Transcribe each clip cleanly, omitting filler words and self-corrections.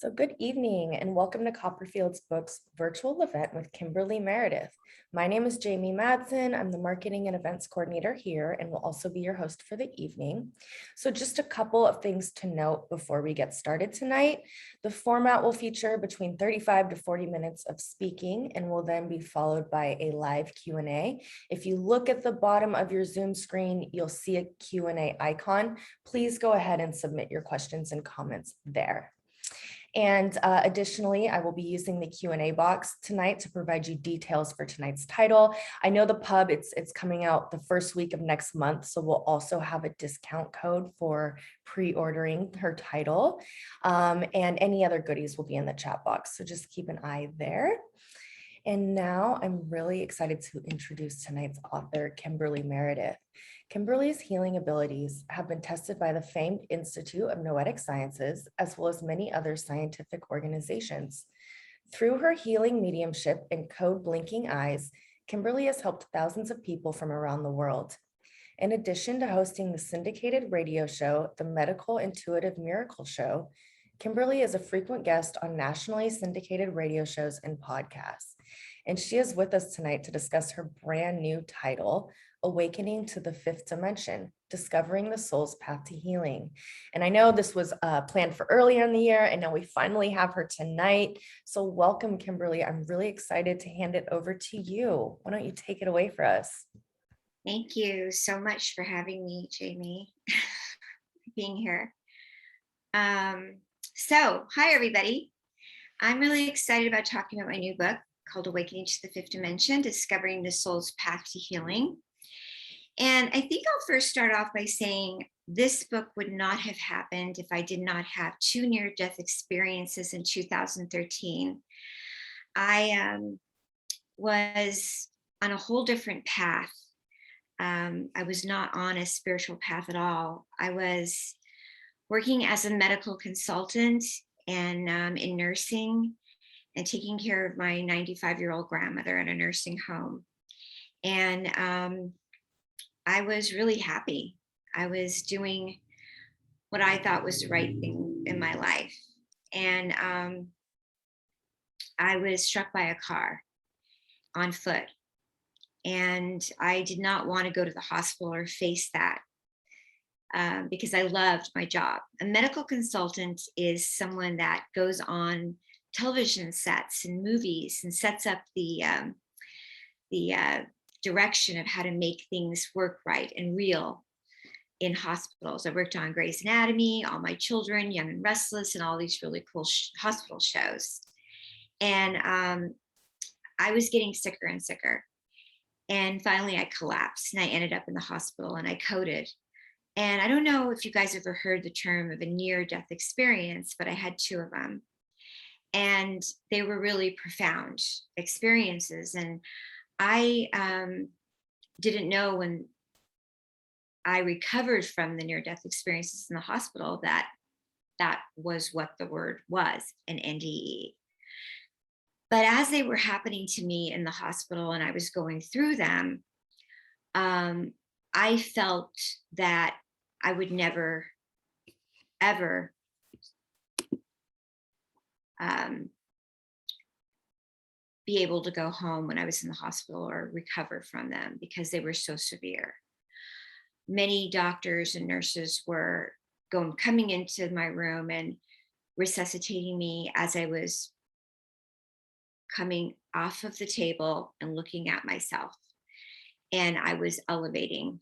So good evening and welcome to Copperfield's Books virtual event with Kimberly Meredith. My name is Jamie Madsen. I'm the marketing and events coordinator here and will also be your host for the evening. So just a couple of things to note before we get started tonight. The format will feature between 35 to 40 minutes of speaking and will then be followed by a live Q&A. If you look at the bottom of your Zoom screen, you'll see a Q&A icon. Please go ahead and submit your questions and comments there. And additionally, I will be using the Q&A box tonight to provide you details for tonight's title. I know the pub, it's coming out the first week of next month, so we'll also have a discount code for pre-ordering her title. And any other goodies will be in the chat box, so just keep an eye there. And now I'm really excited to introduce tonight's author, Kimberly Meredith. Kimberly's healing abilities have been tested by the famed Institute of Noetic Sciences, as well as many other scientific organizations. Through her healing mediumship and code blinking eyes, Kimberly has helped thousands of people from around the world. In addition to hosting the syndicated radio show, The Medical Intuitive Miracle Show, Kimberly is a frequent guest on nationally syndicated radio shows and podcasts. And she is with us tonight to discuss her brand new title, Awakening to the Fifth Dimension, Discovering the Soul's Path to Healing. And I know this was planned for earlier in the year, and now we finally have her tonight. So welcome, Kimberly. I'm really excited to hand it over to you. Why don't you take it away for us? Thank you so much for having me, Jamie, being here. So, hi, everybody. I'm really excited about talking about my new book called Awakening to the Fifth Dimension, Discovering the Soul's Path to Healing. And I think I'll first start off by saying this book would not have happened if I did not have two near-death experiences in 2013. I was on a whole different path. I was not on a spiritual path at all. I was working as a medical consultant and in nursing and taking care of my 95-year-old grandmother at a nursing home. And I was really happy. I was doing what I thought was the right thing in my life. And I was struck by a car on foot. And I did not want to go to the hospital or face that because I loved my job. A medical consultant is someone that goes on television sets and movies and sets up the direction of how to make things work right and real in hospitals. I worked on Grey's Anatomy, All My Children, Young and Restless, and all these really cool hospital shows. And I was getting sicker and sicker. And finally I collapsed and I ended up in the hospital and I coded. And I don't know if you guys ever heard the term of a near-death experience, but I had two of them. And they were really profound experiences. And I didn't know when I recovered from the near-death experiences in the hospital that that was what the word was, an NDE. But as they were happening to me in the hospital and I was going through them, I felt that I would never, ever be able to go home when I was in the hospital or recover from them because they were so severe. Many doctors and nurses were coming into my room and resuscitating me as I was coming off of the table and looking at myself. And I was elevating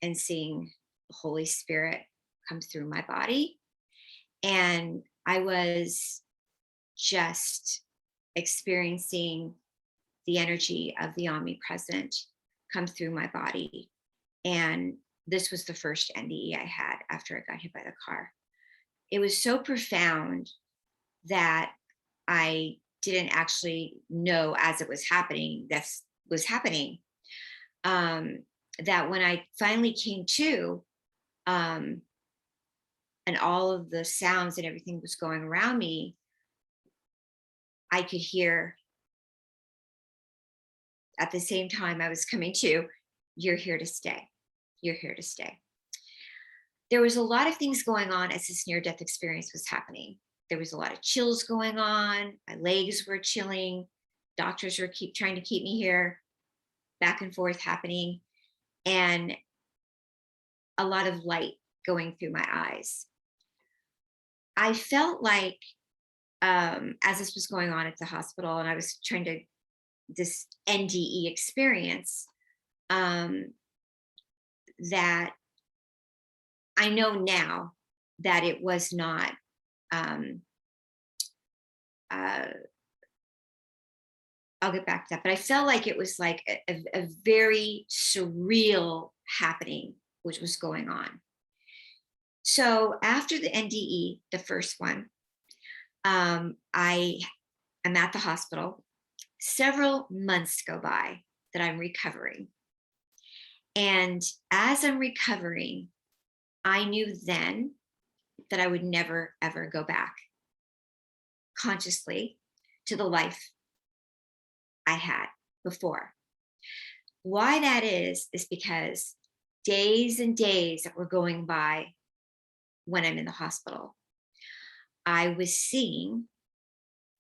and seeing the Holy Spirit come through my body. And I was just experiencing the energy of the omnipresent come through my body. And this was the first NDE I had after I got hit by the car. It was so profound that I didn't actually know as it was happening, this was happening. That when I finally came to, and all of the sounds and everything was going around me, I could hear at the same time I was coming to, you're here to stay. You're here to stay. There was a lot of things going on as this near-death experience was happening. There was a lot of chills going on. My legs were chilling. Doctors were trying to keep me here, back and forth happening, and a lot of light going through my eyes. I felt like, as this was going on at the hospital and I was trying to, this NDE experience, that I know now that it was not, uh, I'll get back to that, but I felt like it was like a very surreal happening, which was going on. So after the NDE, the first one, I am at the hospital. Several months go by that I'm recovering. And as I'm recovering, I knew then that I would never, ever go back consciously to the life I had before. Why that is because days and days that were going by when I'm in the hospital, I was seeing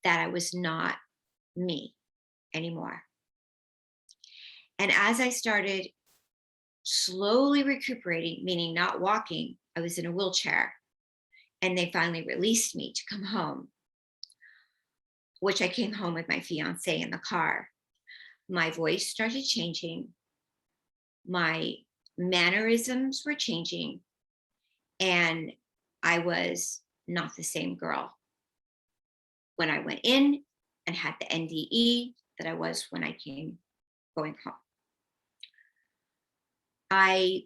that I was not me anymore. And as I started slowly recuperating, meaning not walking, I was in a wheelchair, and they finally released me to come home, which I came home with my fiance in the car. My voice started changing. My mannerisms were changing, and I was not the same girl when I went in and had the NDE that I was when I came going home.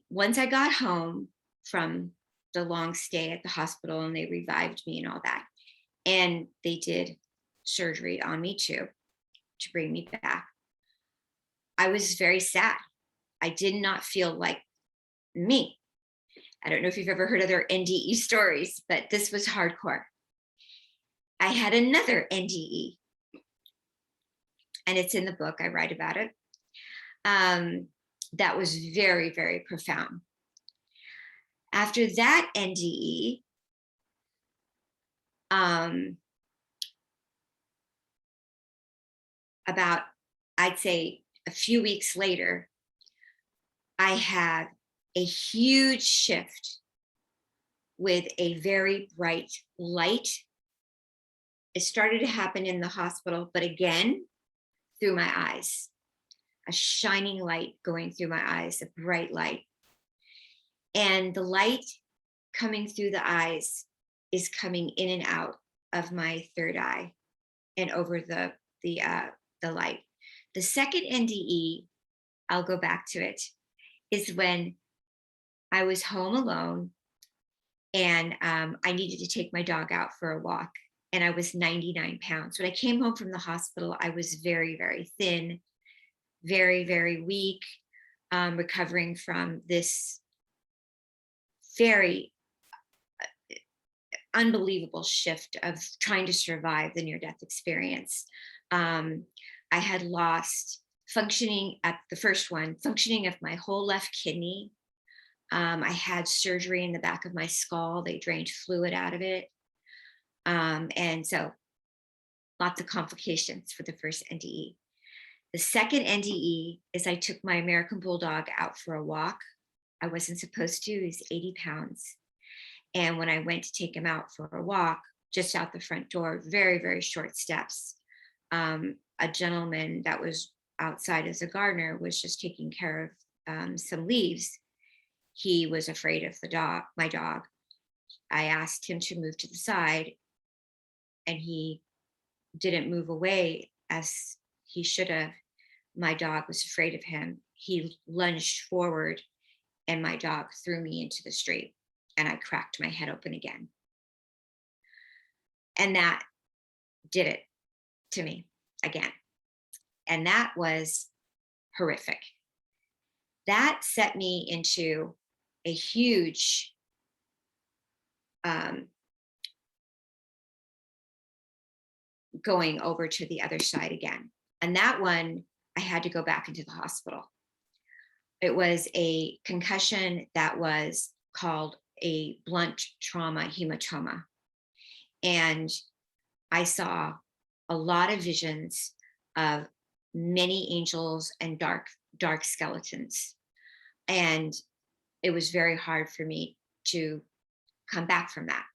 Once I got home from the long stay at the hospital and they revived me and all that, and they did surgery on me too to bring me back, I was very sad. I did not feel like me. I don't know if you've ever heard other NDE stories, but this was hardcore. I had another NDE, and it's in the book. I write about it. That was very, very profound. After that NDE, about, I'd say, a few weeks later, I had a huge shift with a very bright light. It started to happen in the hospital, but again, through my eyes, a shining light going through my eyes, a bright light. And the light coming through the eyes is coming in and out of my third eye and over the light. The second NDE, I'll go back to it, is when I was home alone and I needed to take my dog out for a walk, and I was 99 pounds. When I came home from the hospital, I was very, very thin, very, very weak, recovering from this very unbelievable shift of trying to survive the near-death experience. I had lost functioning at the first one, functioning of my whole left kidney. I had surgery in the back of my skull. They drained fluid out of it. And so lots of complications for the first NDE. The second NDE is I took my American Bulldog out for a walk. I wasn't supposed to, he's 80 pounds. And when I went to take him out for a walk, just out the front door, very, very short steps, a gentleman that was outside as a gardener was just taking care of some leaves. He was afraid of my dog. I asked him to move to the side, and he didn't move away as he should have. My dog was afraid of him. He lunged forward, and my dog threw me into the street, and I cracked my head open again. And that did it to me again. And that was horrific. That set me into a huge going over to the other side again. And that one, I had to go back into the hospital. It was a concussion that was called a blunt trauma hematoma. And I saw a lot of visions of many angels and dark skeletons. And it was very hard for me to come back from that.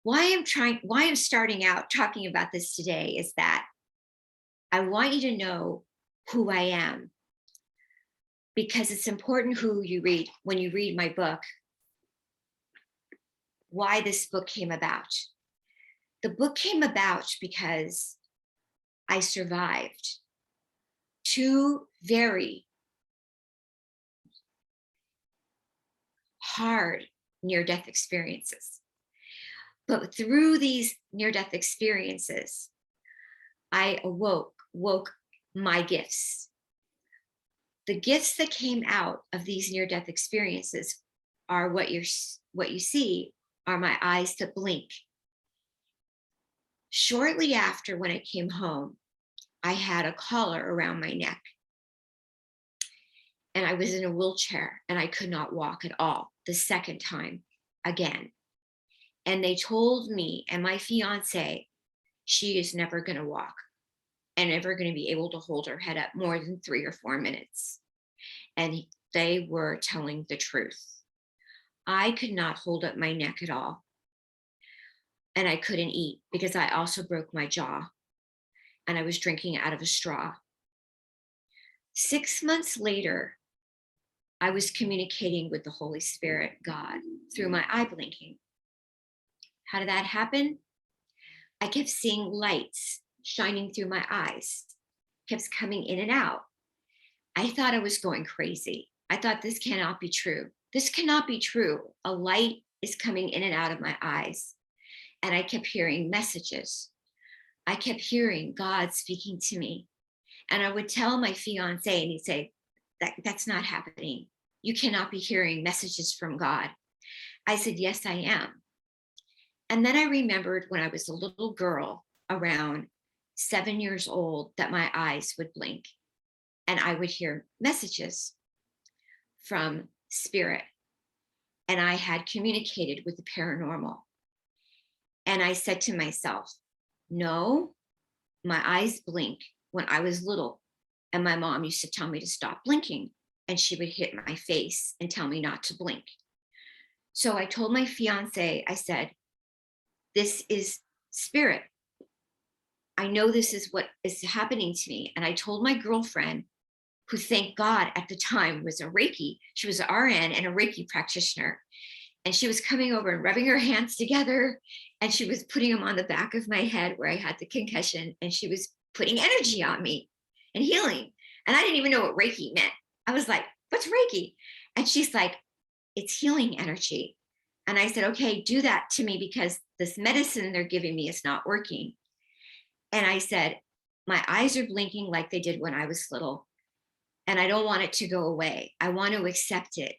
Why I'm starting out talking about this today is that I want you to know who I am, because it's important who you read when you read my book, why this book came about. The book came about because I survived 2 very hard near-death experiences. But through these near-death experiences, I woke my gifts. The gifts that came out of these near-death experiences are what you see are my eyes that blink. Shortly after, when I came home, I had a collar around my neck. And I was in a wheelchair and I could not walk at all the second time again. And they told me and my fiance, she is never going to walk and never going to be able to hold her head up more than 3 or 4 minutes. And they were telling the truth. I could not hold up my neck at all. And I couldn't eat because I also broke my jaw and I was drinking out of a straw. 6 months later, I was communicating with the Holy Spirit, God, through my eye blinking. How did that happen? I kept seeing lights shining through my eyes, kept coming in and out. I thought I was going crazy. I thought, this cannot be true. This cannot be true. A light is coming in and out of my eyes. And I kept hearing messages. I kept hearing God speaking to me. And I would tell my fiance, and he'd say, that's not happening. You cannot be hearing messages from God. I said, yes, I am. And then I remembered when I was a little girl, around 7 years old, that my eyes would blink and I would hear messages from spirit. And I had communicated with the paranormal. And I said to myself, no, my eyes blink when I was little. And my mom used to tell me to stop blinking. And she would hit my face and tell me not to blink. So I told my fiance, I said, this is spirit. I know this is what is happening to me. And I told my girlfriend, who, thank God, at the time was a Reiki. She was an RN and a Reiki practitioner. And she was coming over and rubbing her hands together. And she was putting them on the back of my head where I had the concussion. And she was putting energy on me and healing. And I didn't even know what Reiki meant. I was like, what's Reiki? And she's like, it's healing energy. And I said, okay, do that to me because this medicine they're giving me is not working. And I said, my eyes are blinking like they did when I was little. And I don't want it to go away. I want to accept it.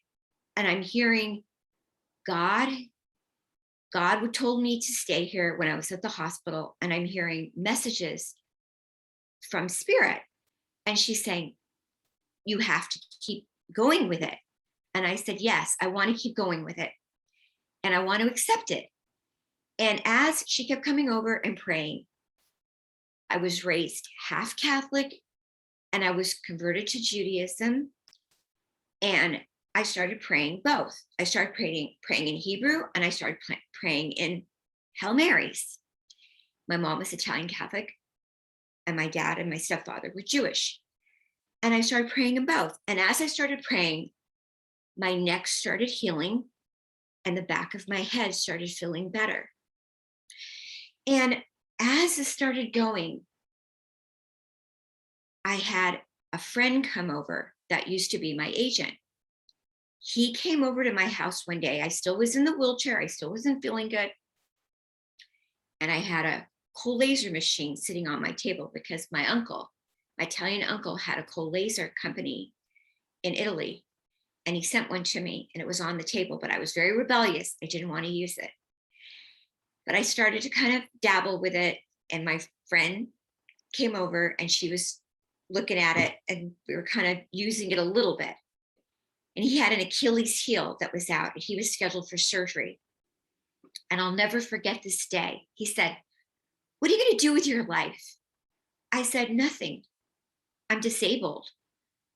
And I'm hearing God told me to stay here when I was at the hospital. And I'm hearing messages from spirit. And she's saying, you have to keep going with it. And I said, yes, I want to keep going with it. And I want to accept it. And as she kept coming over and praying, I was raised half Catholic and I was converted to Judaism. And I started praying both. I started praying in Hebrew and I started praying in Hail Marys. My mom was Italian Catholic and my dad and my stepfather were Jewish. And I started praying in both. And as I started praying, my neck started healing and the back of my head started feeling better. And as it started going, I had a friend come over that used to be my agent. He came over to my house one day. I still was in the wheelchair. I still wasn't feeling good. And I had a cold laser machine sitting on my table because my uncle, my Italian uncle, had a cold laser company in Italy. And he sent one to me and it was on the table, but I was very rebellious. I didn't want to use it. But I started to kind of dabble with it. And my friend came over and she was looking at it and we were kind of using it a little bit. And he had an Achilles heel that was out and he was scheduled for surgery. And I'll never forget this day. He said, "What are you going to do with your life?" I said, "Nothing. I'm disabled.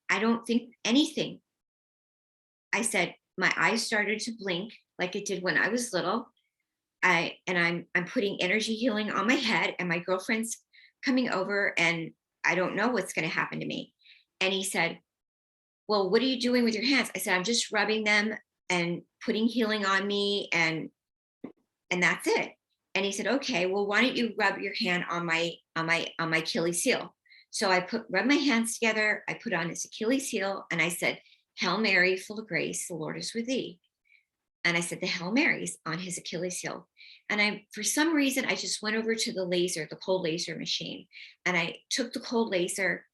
I don't think anything." I said, "My eyes started to blink like it did when I was little. I'm putting energy healing on my head, and my girlfriend's coming over, and I don't know what's going to happen to me." And he said, "Well, what are you doing with your hands?" I said, "I'm just rubbing them and putting healing on me, and that's it." And he said, "Okay, well, why don't you rub your hand on my Achilles heel?" So I rub my hands together, I put on his Achilles heel, and I said, "Hail Mary, full of grace, the Lord is with thee." And I said the Hail Marys on his Achilles heel. And for some reason, I just went over to the cold laser machine, and I took the cold laser,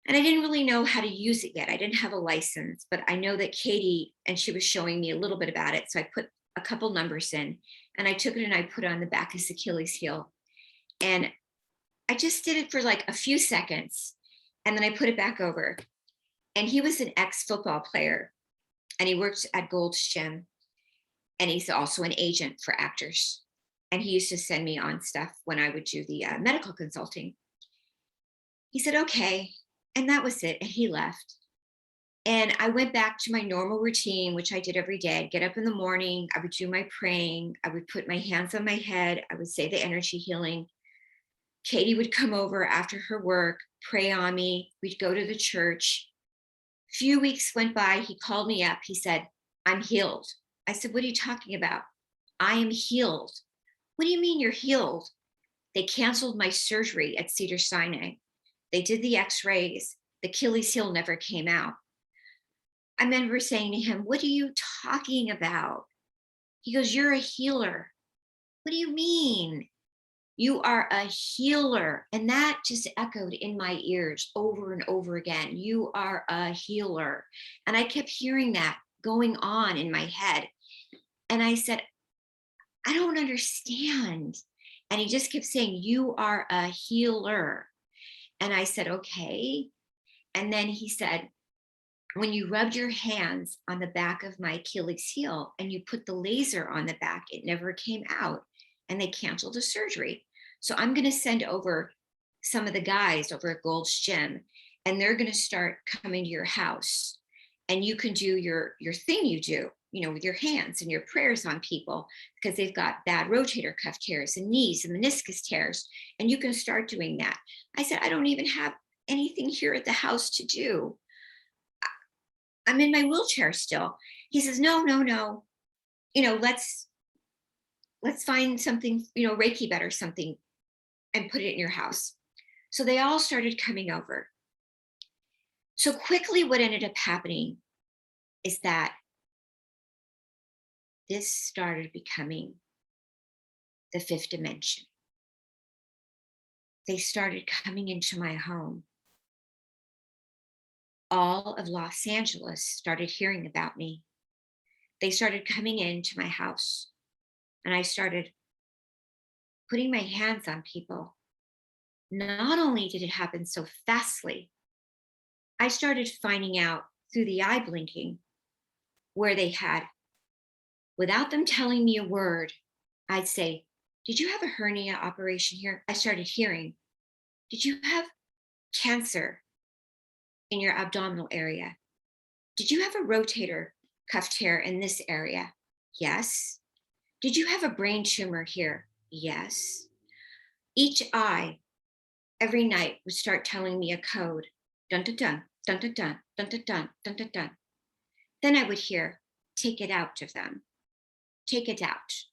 and I didn't really know how to use it yet. I didn't have a license, but I know that Katie, and she was showing me a little bit about it. So I put a couple numbers in, and I took it and I put it on the back of his Achilles heel. And I just did it for like a few seconds, and then I put it back over. And he was an ex-football player, and he worked at Gold's Gym, and he's also an agent for actors. And he used to send me on stuff when I would do the medical consulting. He said, "Okay." And that was it. And he left. And I went back to my normal routine, which I did every day. I'd get up in the morning, I would do my praying, I would put my hands on my head, I would say the energy healing. Katie would come over after her work, pray on me. We'd go to the church. A few weeks went by. He called me up. He said, "I'm healed." I said, "What are you talking about?" "I am healed." "What do you mean you're healed?" "They canceled my surgery at Cedars-Sinai. They did the x-rays. The Achilles heel never came out." I remember saying to him, "What are you talking about?" He goes, "You're a healer." "What do you mean?" "You are a healer." And that just echoed in my ears over and over again. "You are a healer." And I kept hearing that going on in my head. And I said, "I don't understand." And he just kept saying, "You are a healer." And I said, "Okay." And then he said, "When you rubbed your hands on the back of my Achilles heel and you put the laser on the back, it never came out, and they canceled the surgery. So I'm going to send over some of the guys over at Gold's Gym, and they're going to start coming to your house, and you can do your thing you do, with your hands and your prayers on people, because they've got bad rotator cuff tears and knees and meniscus tears, and you can start doing that." I said, "I don't even have anything here at the house to do. I'm in my wheelchair still." He says, "No, no, no. Let's find something, Reiki bed or something, and put it in your house." So they all started coming over. So quickly, what ended up happening is that this started becoming the fifth dimension. They started coming into my home. All of Los Angeles started hearing about me. They started coming into my house, and I started putting my hands on people. Not only did it happen so fastly, I started finding out through the eye blinking where they had, without them telling me a word, I'd say, "Did you have a hernia operation here?" I started hearing, "Did you have cancer in your abdominal area? Did you have a rotator cuff tear in this area?" "Yes." "Did you have a brain tumor here?" "Yes." Each eye every night would start telling me a code. Dun dun dun, dun dun dun, dun dun dun, dun dun dun. Then I would hear, "Take it out of them. Take it out."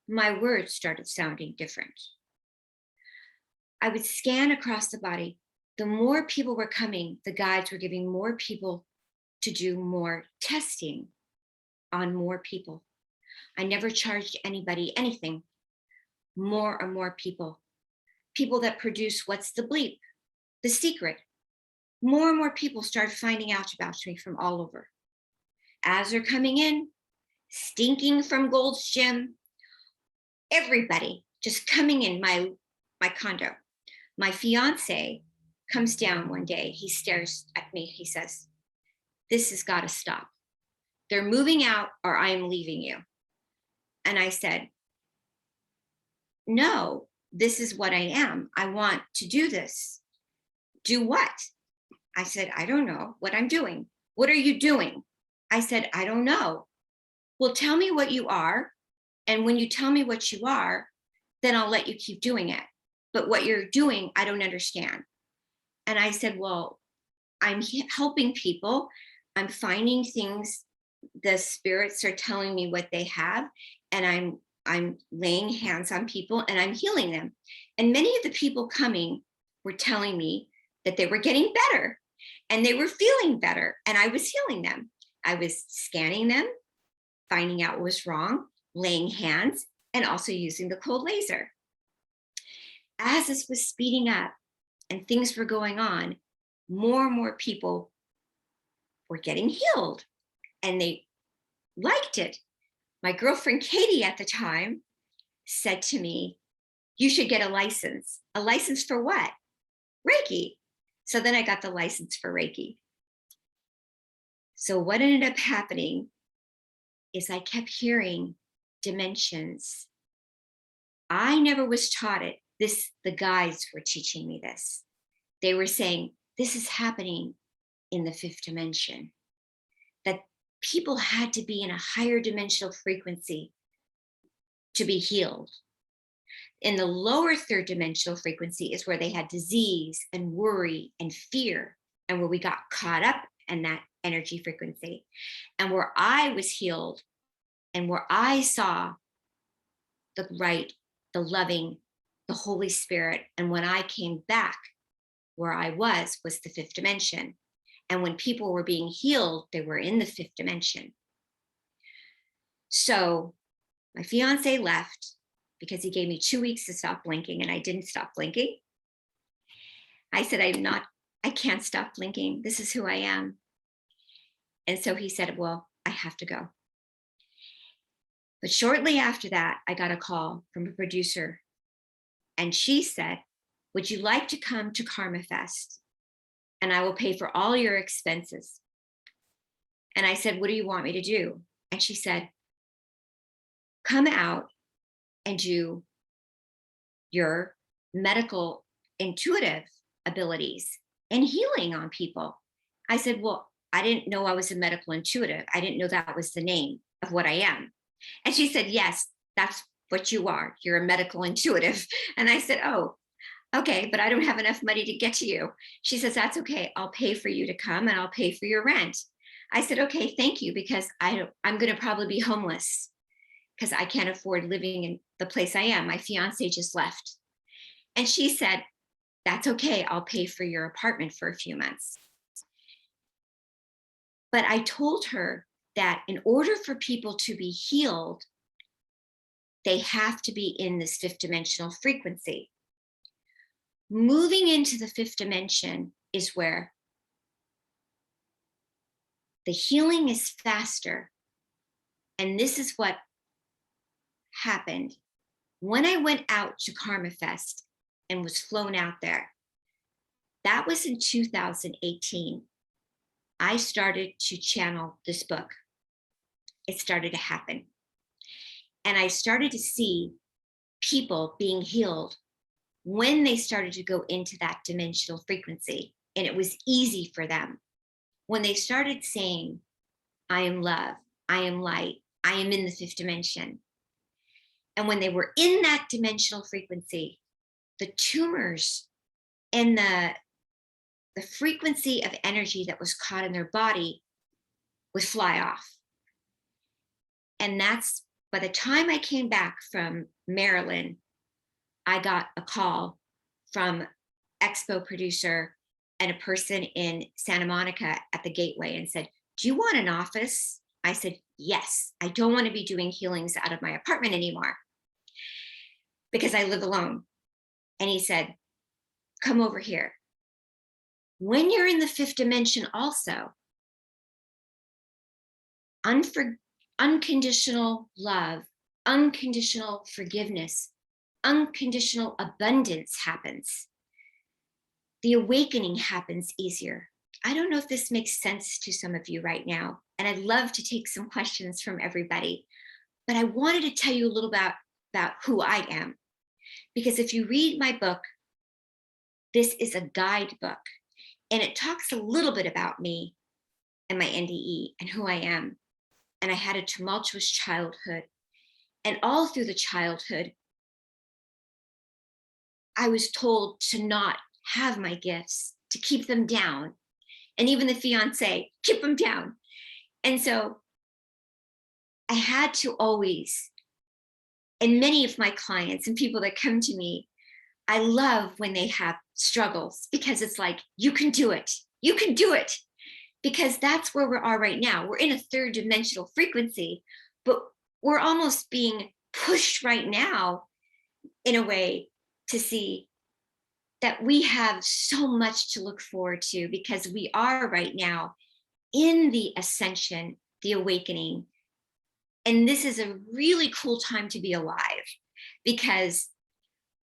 My words started sounding different. I would scan across the body. The more people were coming, the guides were giving more people to do more testing on more people. I never charged anybody anything. More and more people. People that produce What's the Bleep? The Secret. More and more people started finding out about me from all over. As they're coming in, stinking from Gold's Gym, everybody just coming in my condo. My fiance comes down one day. He stares at me. He says, "This has got to stop. They're moving out, or I am leaving you." And I said, no, this is what I am. I want to do this. Do what? I said, I don't know what I'm doing. What are you doing? I said, I don't know. Well, tell me what you are. And when you tell me what you are, then I'll let you keep doing it. But what you're doing, I don't understand. And I said, well, I'm helping people. I'm finding things. The spirits are telling me what they have. And I'm laying hands on people and I'm healing them. And many of the people coming were telling me that they were getting better and they were feeling better. And I was healing them. I was scanning them, finding out what was wrong, laying hands, and also using the cold laser. As this was speeding up and things were going on, more and more people were getting healed and they liked it. My girlfriend Katie at the time said to me, you should get a license. A license for what? Reiki. So then I got the license for Reiki. So what ended up happening is I kept hearing dimensions. I never was taught it. The guides were teaching me this. They were saying, this is happening in the fifth dimension, that people had to be in a higher dimensional frequency to be healed. In the lower third dimensional frequency is where they had disease and worry and fear, and where we got caught up in that energy frequency. And where I was healed and where I saw the right, the loving, the Holy Spirit. And when I came back, where I was the fifth dimension. And when people were being healed, they were in the fifth dimension. So my fiance left because he gave me 2 weeks to stop blinking, and I didn't stop blinking. I said, I can't stop blinking. This is who I am. And so he said, well, I have to go. But shortly after that, I got a call from a producer, and she said, would you like to come to Karma Fest? And I will pay for all your expenses. And I said, what do you want me to do? And she said, come out and do your medical intuitive abilities and healing on people. I said, well, I didn't know I was a medical intuitive. I didn't know that was the name of what I am. And she said, yes, that's what you are. You're a medical intuitive. And I said, oh, okay, but I don't have enough money to get to you. She says, that's okay. I'll pay for you to come and I'll pay for your rent. I said, okay, thank you, because I'm going to probably be homeless because I can't afford living in the place I am. My fiance just left. And she said, that's okay. I'll pay for your apartment for a few months. But I told her that in order for people to be healed, they have to be in this fifth dimensional frequency. Moving into the fifth dimension is where the healing is faster. And this is what happened. When I went out to Karma Fest and was flown out there, that was in 2018. I started to channel this book. It started to happen. And I started to see people being healed when they started to go into that dimensional frequency. And it was easy for them. When they started saying, I am love, I am light, I am in the fifth dimension. And when they were in that dimensional frequency, the tumors and the frequency of energy that was caught in their body would fly off. And that's, by the time I came back from Maryland, I got a call from expo producer and a person in Santa Monica at the Gateway and said, do you want an office? I said, yes, I don't want to be doing healings out of my apartment anymore because I live alone. And he said, come over here. When you're in the fifth dimension also, unconditional love, unconditional forgiveness, unconditional abundance happens. The awakening happens easier. I don't know if this makes sense to some of you right now, and I'd love to take some questions from everybody. But I wanted to tell you a little about who I am, because if you read my book, this is a guidebook, and it talks a little bit about me and my NDE and who I am. And I had a tumultuous childhood. And all through the childhood, I was told to not have my gifts, to keep them down. And even the fiance, keep them down. And so I had to always, and many of my clients and people that come to me, I love when they have struggles, because it's like, you can do it. You can do it. Because that's where we are right now. We're in a third dimensional frequency, but we're almost being pushed right now in a way to see that we have so much to look forward to, because we are right now in the ascension, the awakening. And this is a really cool time to be alive, because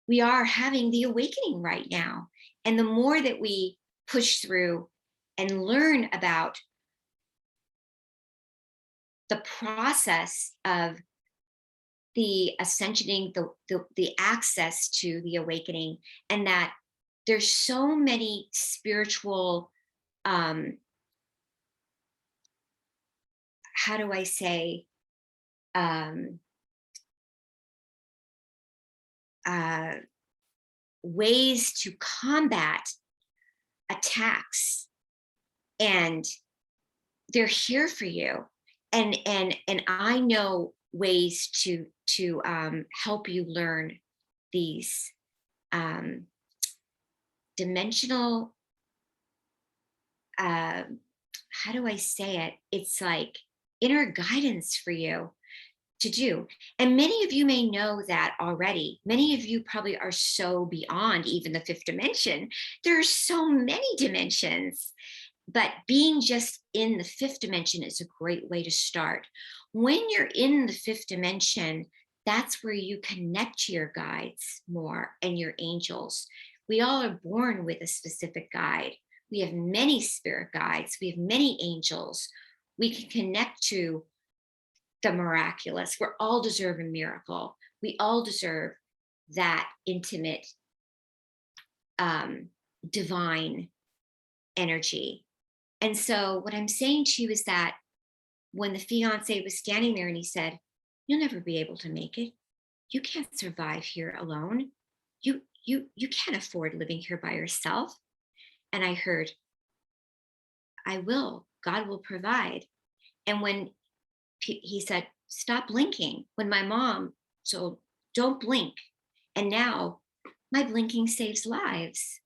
we are having the awakening right now. And the more that we push through and learn about the process of the ascensioning, the access to the awakening, and that there's so many spiritual, how do I say, ways to combat attacks, and they're here for you. And I know ways to help you learn these dimensional, how do I say it? It's like inner guidance for you to do. And many of you may know that already. Many of you probably are so beyond even the fifth dimension. There are so many dimensions, but being just in the fifth dimension is a great way to start. When you're in the fifth dimension, that's where you connect to your guides more and your angels. We all are born with a specific guide. We have many spirit guides. We have many angels. We can connect to the miraculous. We all deserve a miracle. We all deserve that intimate, divine energy. And so what I'm saying to you is that when the fiance was standing there and he said, "You'll never be able to make it. You can't survive here alone. You can't afford living here by yourself." And I heard, "I will. God will provide." And when he said, "Stop blinking," when my mom told, "Don't blink," and now my blinking saves lives.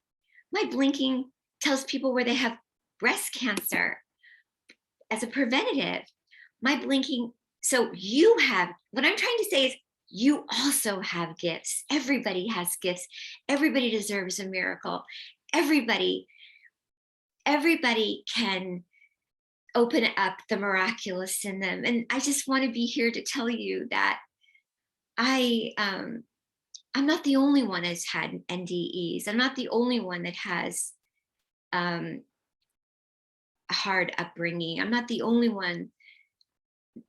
My blinking tells people where they have breast cancer as a preventative. My blinking, so you have, what I'm trying to say is you also have gifts. Everybody has gifts. Everybody deserves a miracle. Everybody can open up the miraculous in them. And I just want to be here to tell you that I'm not the only one that's had NDEs. I'm not the only one that has a hard upbringing. I'm not the only one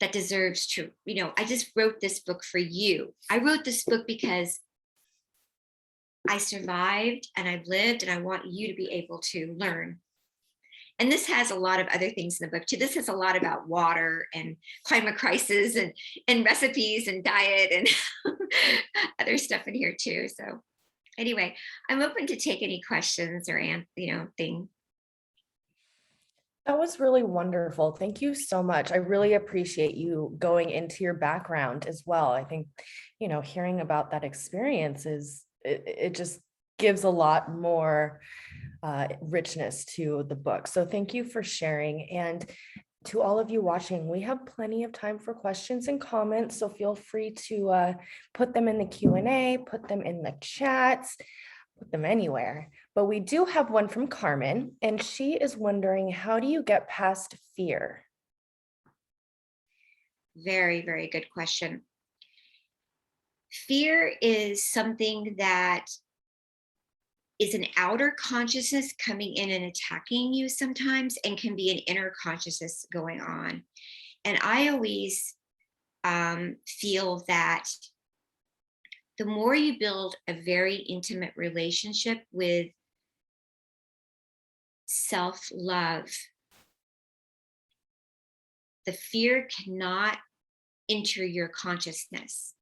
that deserves to, I just wrote this book for you. I wrote this book because I survived and I've lived, and I want you to be able to learn. And this has a lot of other things in the book too. This has a lot about water and climate crisis and recipes and diet and other stuff in here too. So anyway, I'm open to take any questions or thing. That was really wonderful. Thank you so much. I really appreciate you going into your background as well. I think, hearing about that experience it just gives a lot more richness to the book. So thank you for sharing. And to all of you watching, we have plenty of time for questions and comments. So feel free to put them in the Q&A, put them in the chats, put them anywhere. But we do have one from Carmen, and she is wondering, how do you get past fear? Very, very good question. Fear is something that is an outer consciousness coming in and attacking you sometimes, and can be an inner consciousness going on. And I always feel that the more you build a very intimate relationship with self-love, the fear cannot enter your consciousness.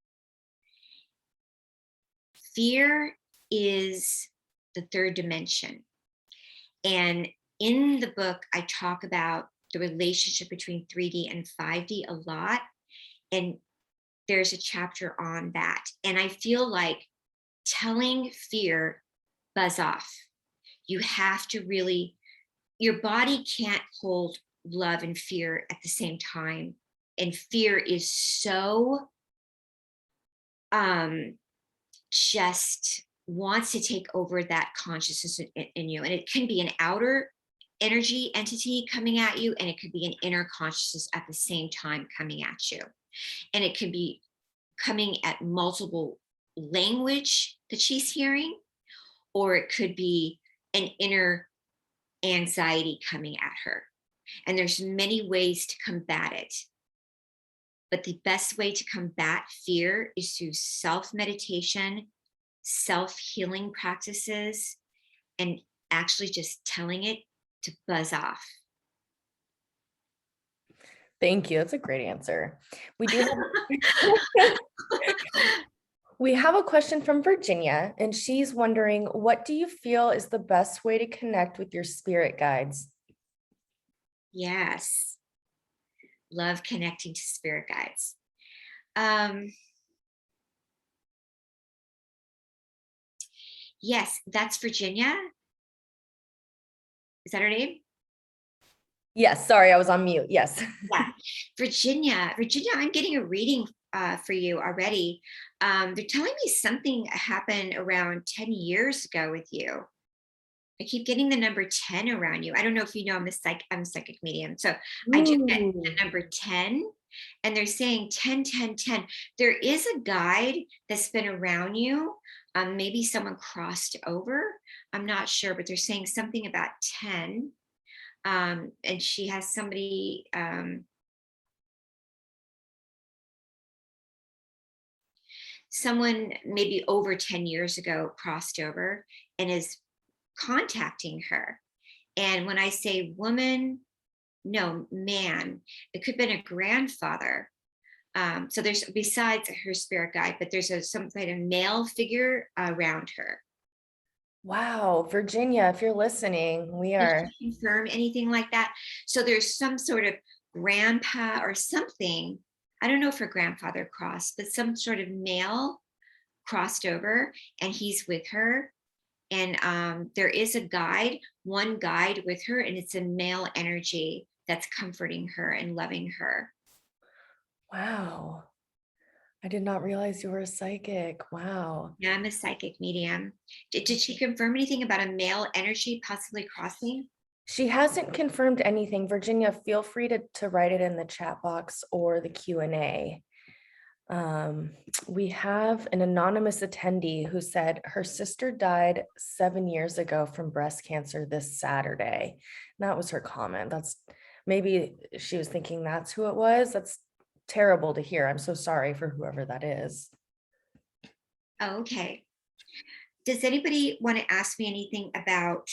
Fear is the third dimension. And in the book, I talk about the relationship between 3D and 5D a lot. And there's a chapter on that. And I feel like telling fear, buzz off. You have to really, your body can't hold love and fear at the same time. And fear is so just wants to take over that consciousness in you. And it can be an outer energy entity coming at you, and it could be an inner consciousness at the same time coming at you. And it could be coming at multiple language that she's hearing, or it could be an inner anxiety coming at her. And there's many ways to combat it. But the best way to combat fear is through self-meditation, self-healing practices, and actually just telling it to buzz off. Thank you. That's a great answer. We do we have a question from Virginia, and she's wondering, what do you feel is the best way to connect with your spirit guides? Yes. Love connecting to spirit guides. Yes, that's Virginia. Is that her name? Yes, sorry, I was on mute. Yes. Yeah, Virginia, I'm getting a reading for you already. They're telling me something happened around 10 years ago with you. I keep getting the number 10 around you. I don't know if you know, I'm a psychic medium. So I do get the number 10, and they're saying 10, 10, 10. There is a guide that's been around you. Maybe someone crossed over. I'm not sure, but they're saying something about 10. And she has somebody, someone maybe over 10 years ago crossed over and is contacting her. And when I say woman, no, man, it could have been a grandfather. So there's, besides her spirit guide, but there's some kind of male figure around her. Wow, Virginia, if you're listening, we are. Did she confirm anything like that? So there's some sort of grandpa or something. I don't know if her grandfather crossed, but some sort of male crossed over, and he's with her. And there is a guide, one guide with her, and it's a male energy that's comforting her and loving her. Wow. I did not realize you were a psychic. Wow. Yeah, I'm a psychic medium. Did she confirm anything about a male energy possibly crossing? She hasn't confirmed anything. Virginia, feel free to write it in the chat box or the Q&A. We have an anonymous attendee who said her sister died 7 years ago from breast cancer this Saturday. And that was her comment. That's maybe she was thinking that's who it was. That's terrible to hear. I'm so sorry for whoever that is. Oh, okay. Does anybody want to ask me anything about,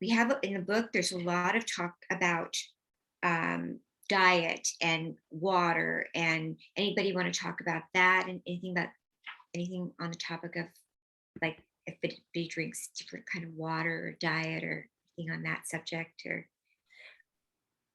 we have in the book, there's a lot of talk about diet and water, and anybody want to talk about that, and anything on the topic of, like, if anybody drinks different kind of water or diet or anything on that subject? Or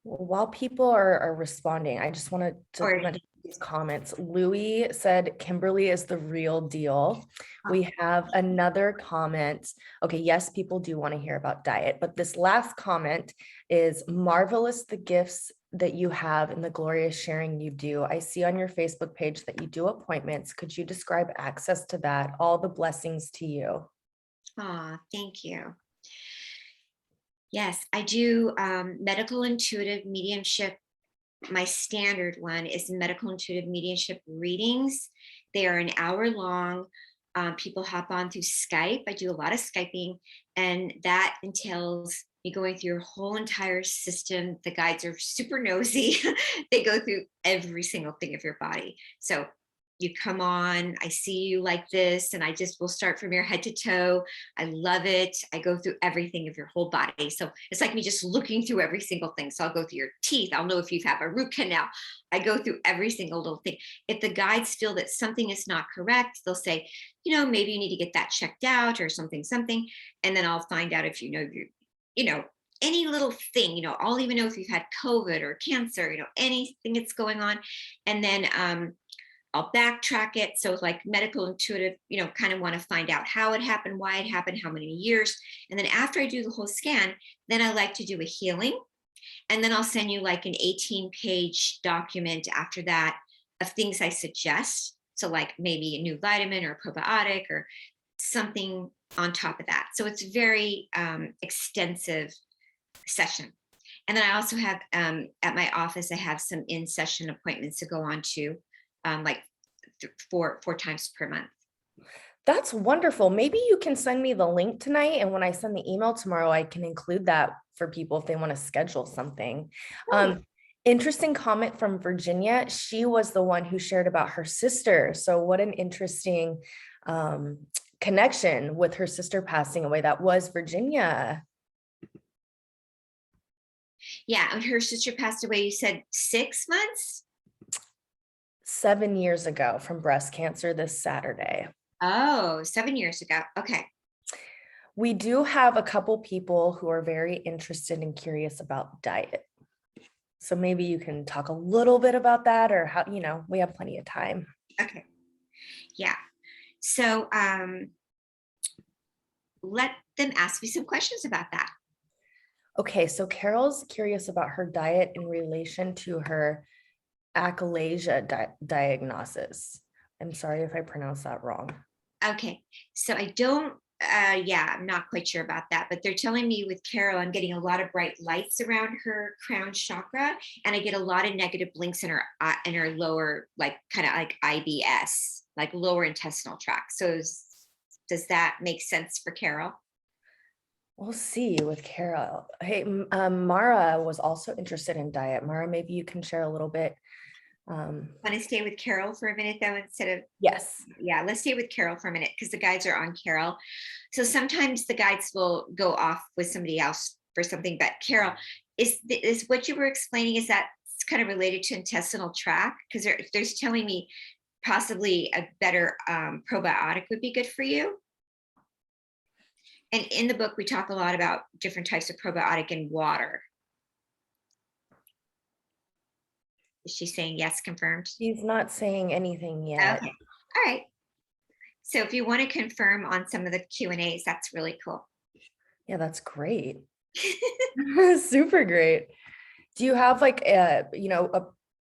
While people are responding, I just wanted to mention these comments. Louis said, Kimberly is the real deal. We have another comment. Okay, yes, people do want to hear about diet, but this last comment is marvelous, the gifts that you have and the glorious sharing you do. I see on your Facebook page that you do appointments. Could you describe access to that? All the blessings to you. Thank you. Yes, I do medical intuitive mediumship. My standard one is medical intuitive mediumship readings. They are an hour long. People hop on through Skype. I do a lot of Skyping, and that entails You're going through your whole entire system. The guides are super nosy. They go through every single thing of your body. So you come on, I see you like this, and I just will start from your head to toe. I love it. I go through everything of your whole body. So it's like me just looking through every single thing. So I'll go through your teeth. I'll know if you have a root canal. I go through every single little thing. If the guides feel that something is not correct, they'll say, maybe you need to get that checked out or something. And then I'll find out if you know, any little thing, I'll even know if you've had COVID or cancer, anything that's going on. And then I'll backtrack it. So like medical intuitive, kind of want to find out how it happened, why it happened, how many years. And then after I do the whole scan, then I like to do a healing. And then I'll send you like an 18-page document after that of things I suggest. So like maybe a new vitamin or a probiotic or something on top of that. So it's very extensive session. And then I also have at my office, I have some in-session appointments to go on to like four times per month. That's wonderful. Maybe you can send me the link tonight, and when I send the email tomorrow, I can include that for people if they want to schedule something. Interesting comment from Virginia. She was the one who shared about her sister. So what an interesting connection with her sister passing away. That was Virginia. Yeah, and her sister passed away, you said 6 months? 7 years ago from breast cancer this Saturday. Oh, 7 years ago. Okay. We do have a couple people who are very interested and curious about diet. So maybe you can talk a little bit about that, or how, we have plenty of time. Okay. Yeah. So let them ask me some questions about that. Okay, so Carol's curious about her diet in relation to her achalasia diagnosis. I'm sorry if I pronounced that wrong. Okay, so I don't, I'm not quite sure about that, but they're telling me with Carol, I'm getting a lot of bright lights around her crown chakra, and I get a lot of negative blinks in her lower, like kind of like IBS, like lower intestinal tract. So does that make sense for Carol? We'll see with Carol. Hey, Mara was also interested in diet. Mara, maybe you can share a little bit. Want to stay with Carol for a minute though, instead of, yes. Yeah, let's stay with Carol for a minute because the guides are on Carol. So sometimes the guides will go off with somebody else for something, but Carol, is what you were explaining, is that kind of related to intestinal tract? Because they're telling me possibly a better probiotic would be good for you. And in the book, we talk a lot about different types of probiotic in water. Is she saying yes, confirmed? She's not saying anything yet. Okay. All right. So if you want to confirm on some of the Q&As, that's really cool. Yeah, that's great. Super great. Do you have like a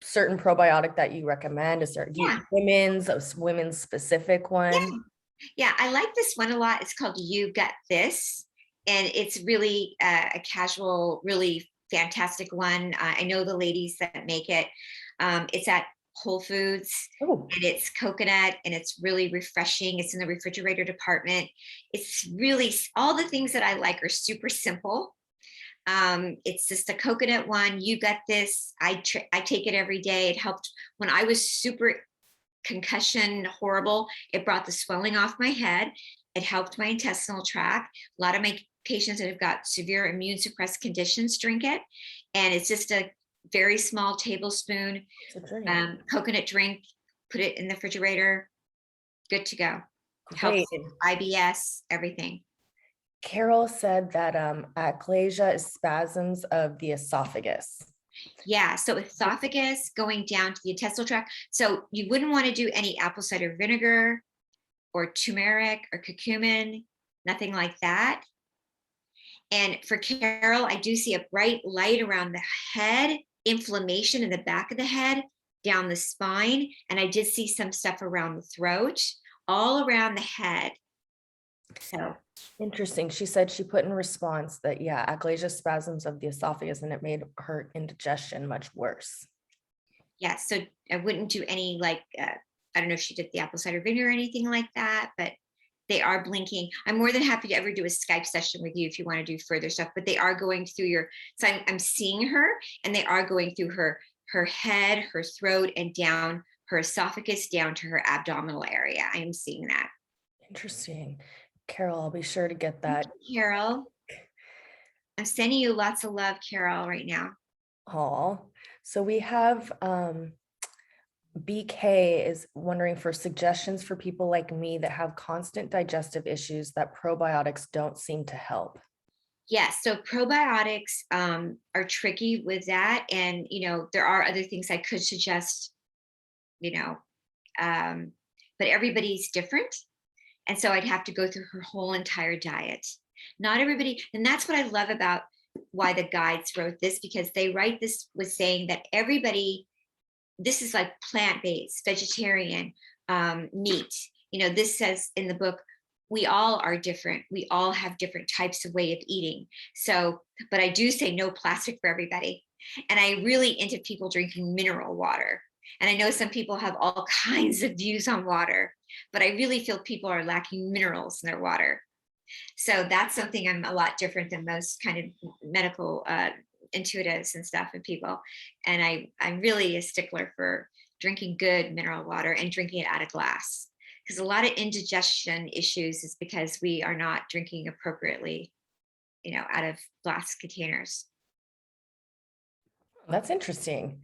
certain probiotic that you recommend? Is there women's specific one? Yeah, I like this one a lot. It's called You Got This. And it's really a casual, really fantastic one. I know the ladies that make it. It's at Whole Foods. Oh. And it's coconut and it's really refreshing. It's in the refrigerator department. It's really, all the things that I like are super simple. It's just a coconut one. You Got This. I take it every day. It helped when I was super concussion horrible. It brought the swelling off my head. It helped my intestinal tract. A lot of my patients that have got severe immune suppressed conditions drink it. And it's just a very small tablespoon coconut drink. Put it in the refrigerator. Good to go. Helps IBS, everything. Carol said that achalasia is spasms of the esophagus. Yeah, so esophagus going down to the intestinal tract. So you wouldn't want to do any apple cider vinegar or turmeric or curcumin, nothing like that. And for Carol, I do see a bright light around the head, inflammation in the back of the head, down the spine. And I did see some stuff around the throat, all around the head. So interesting. She said she put in response that, achalasia spasms of the esophagus, and it made her indigestion much worse. Yeah, so I wouldn't do any I don't know if she did the apple cider vinegar or anything like that, but They are blinking. I'm more than happy to ever do a Skype session with you if you want to do further stuff, but they are going through so I'm seeing her, and they are going through her head, her throat, and down her esophagus, down to her abdominal area. I am seeing that. Interesting. Carol, I'll be sure to get that. Thank you, Carol. I'm sending you lots of love, Carol, right now. Oh, so we have BK is wondering for suggestions for people like me that have constant digestive issues that probiotics don't seem to help. Yes, so probiotics are tricky with that. And, there are other things I could suggest, but everybody's different. And so I'd have to go through her whole entire diet. Not everybody, and that's what I love about why the guides wrote this, because they write this with saying that everybody, this is like plant-based, vegetarian, meat. This says in the book, we all are different. We all have different types of way of eating. So, but I do say no plastic for everybody. And I really into people drinking mineral water. And I know some people have all kinds of views on water, but I really feel people are lacking minerals in their water. So that's something I'm a lot different than most kind of medical intuitives and stuff and people. And I'm really a stickler for drinking good mineral water and drinking it out of glass. Because a lot of indigestion issues is because we are not drinking appropriately, out of glass containers. That's interesting.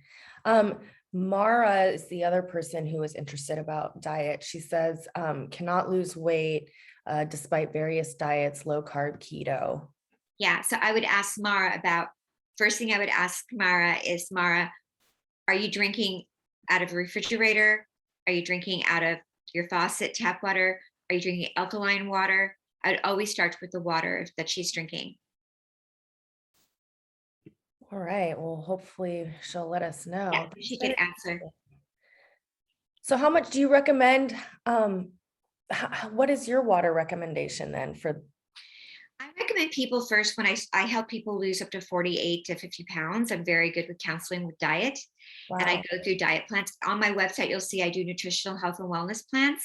Mara is the other person who is interested about diet. She says, cannot lose weight despite various diets, low carb, keto. Yeah, so I would ask Mara first thing I would ask Mara is, Mara, are you drinking out of a refrigerator? Are you drinking out of your faucet tap water? Are you drinking alkaline water? I'd always start with the water that she's drinking. All right. Well, hopefully she'll let us know. Yeah, she could answer. So how much do you recommend? What is your water recommendation then for? I recommend people first, when I help people lose up to 48 to 50 pounds. I'm very good with counseling with diet. Wow. And I go through diet plans. On my website, you'll see I do nutritional health and wellness plans.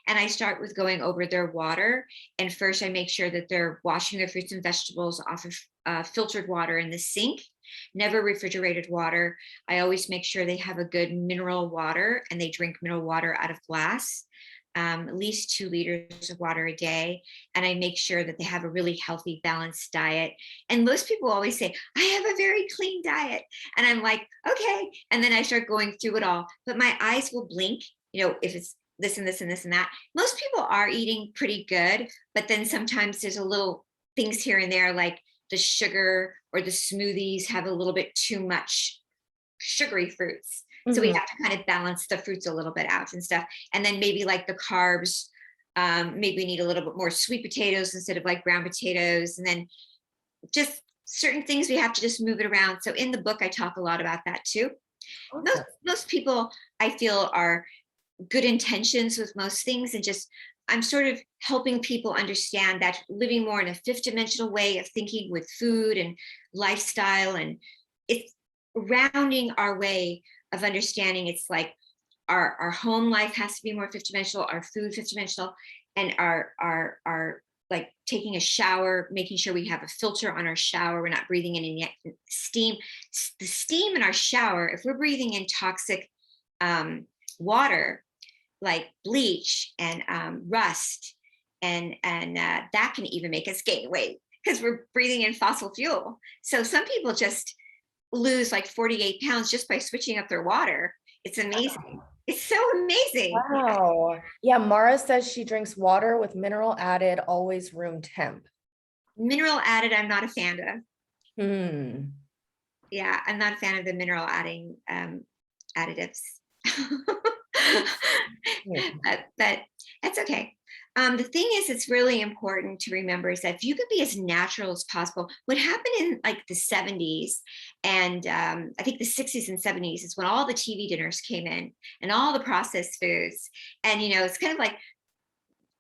And I start with going over their water. And first I make sure that they're washing their fruits and vegetables off of filtered water in the sink, never refrigerated water. I always make sure they have a good mineral water and they drink mineral water out of glass. At least 2 liters of water a day. And I make sure that they have a really healthy, balanced diet. And most people always say, I have a very clean diet. And I'm like, okay. And then I start going through it all. But my eyes will blink, if it's this and this and this and that. Most people are eating pretty good. But then sometimes there's a little things here and there, like the sugar or the smoothies have a little bit too much sugary fruits. So we have to kind of balance the fruits a little bit out and stuff. And then maybe like the carbs, maybe we need a little bit more sweet potatoes instead of like ground potatoes. And then just certain things we have to just move it around. So in the book, I talk a lot about that too. Okay. Most people I feel are good intentions with most things. And just, I'm sort of helping people understand that living more in a 5th dimensional way of thinking with food and lifestyle. And it's rounding our way of understanding. It's like our home life has to be more 5th dimensional, our food 5th dimensional, and our like taking a shower, making sure we have a filter on our shower. We're not breathing in any steam. The steam in our shower, if we're breathing in toxic water, like bleach and rust, and that can even make us gain weight because we're breathing in fossil fuel. So some people just lose like 48 pounds just by switching up their water. It's amazing. Wow. It's so amazing. Wow. Yeah, Mara says she drinks water with mineral added, always room temp. Mineral added, I'm not a fan of. Yeah, I'm not a fan of the mineral adding additives. but that's okay. The thing is, it's really important to remember is that if you could be as natural as possible, what happened in like the 70s and I think the 60s and 70s is when all the TV dinners came in and all the processed foods. And, it's kind of like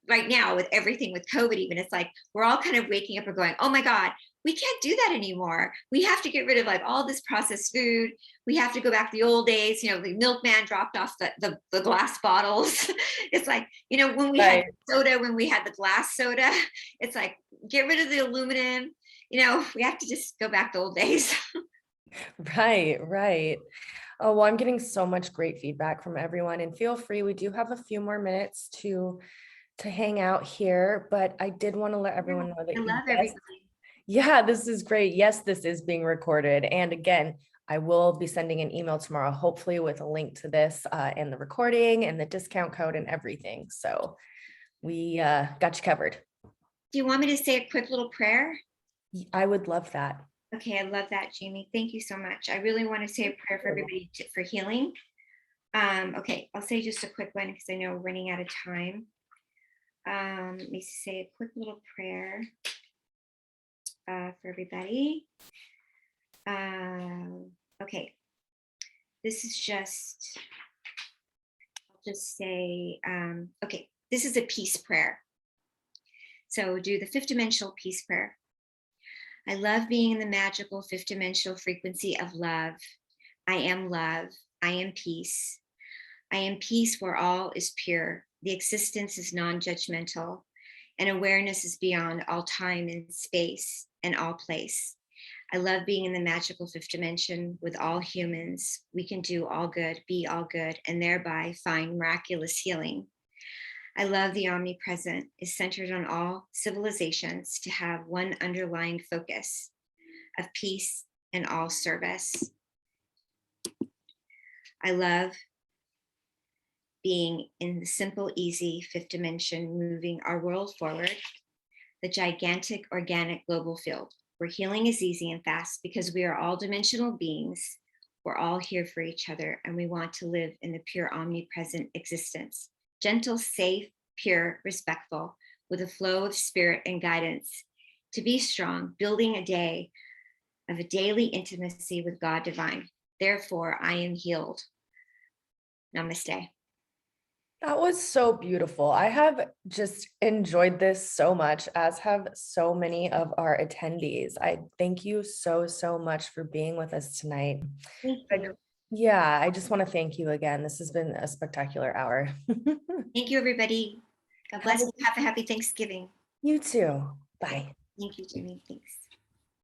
right now with everything with COVID, even, it's like we're all kind of waking up and going, oh my God, we can't do that anymore. We have to get rid of like all this processed food. We have to go back to the old days. You know, the milkman dropped off the glass bottles. It's like, you know, when we had soda, when we had the glass soda, it's like, get rid of the aluminum. You know, we have to just go back to old days. Right, right. Oh, well, I'm getting so much great feedback from everyone, and feel free, we do have a few more minutes to hang out here, but I did want to let everyone know that I love yes, everybody. yeah, this is great. Yes, this is being recorded. And again, I will be sending an email tomorrow, hopefully with a link to this and the recording and the discount code and everything. So we got you covered. Do you want me to say a quick little prayer? I would love that. Okay, I love that, Jamie. Thank you so much. I really want to say a prayer for everybody for healing. Okay, I'll say just a quick one because I know we're running out of time. Let me say a quick little prayer for everybody. Okay, this is just, I'll just say, okay, this is a peace prayer. So do the fifth dimensional peace prayer. I love being in the magical fifth dimensional frequency of love. I am love. I am peace. I am peace where all is pure. The existence is non-judgmental, and awareness is beyond all time and space and all place. I love being in the magical fifth dimension with all humans. We can do all good, be all good, and thereby find miraculous healing. I love the omnipresent is centered on all civilizations to have one underlying focus of peace and all service. I love being in the simple, easy fifth dimension, moving our world forward, the gigantic organic global field where healing is easy and fast because we are all dimensional beings. We're all here for each other and we want to live in the pure omnipresent existence. Gentle, safe, pure, respectful, with a flow of spirit and guidance to be strong, building a day of a daily intimacy with God divine. Therefore, I am healed. Namaste. That was so beautiful. I have just enjoyed this so much, as have so many of our attendees. I thank you so, so much for being with us tonight. Thank you. Yeah, I just want to thank you again. This has been a spectacular hour. Thank you, everybody. God bless you. Have a happy Thanksgiving. You too. Bye. Thank you, Jimmy. Thanks.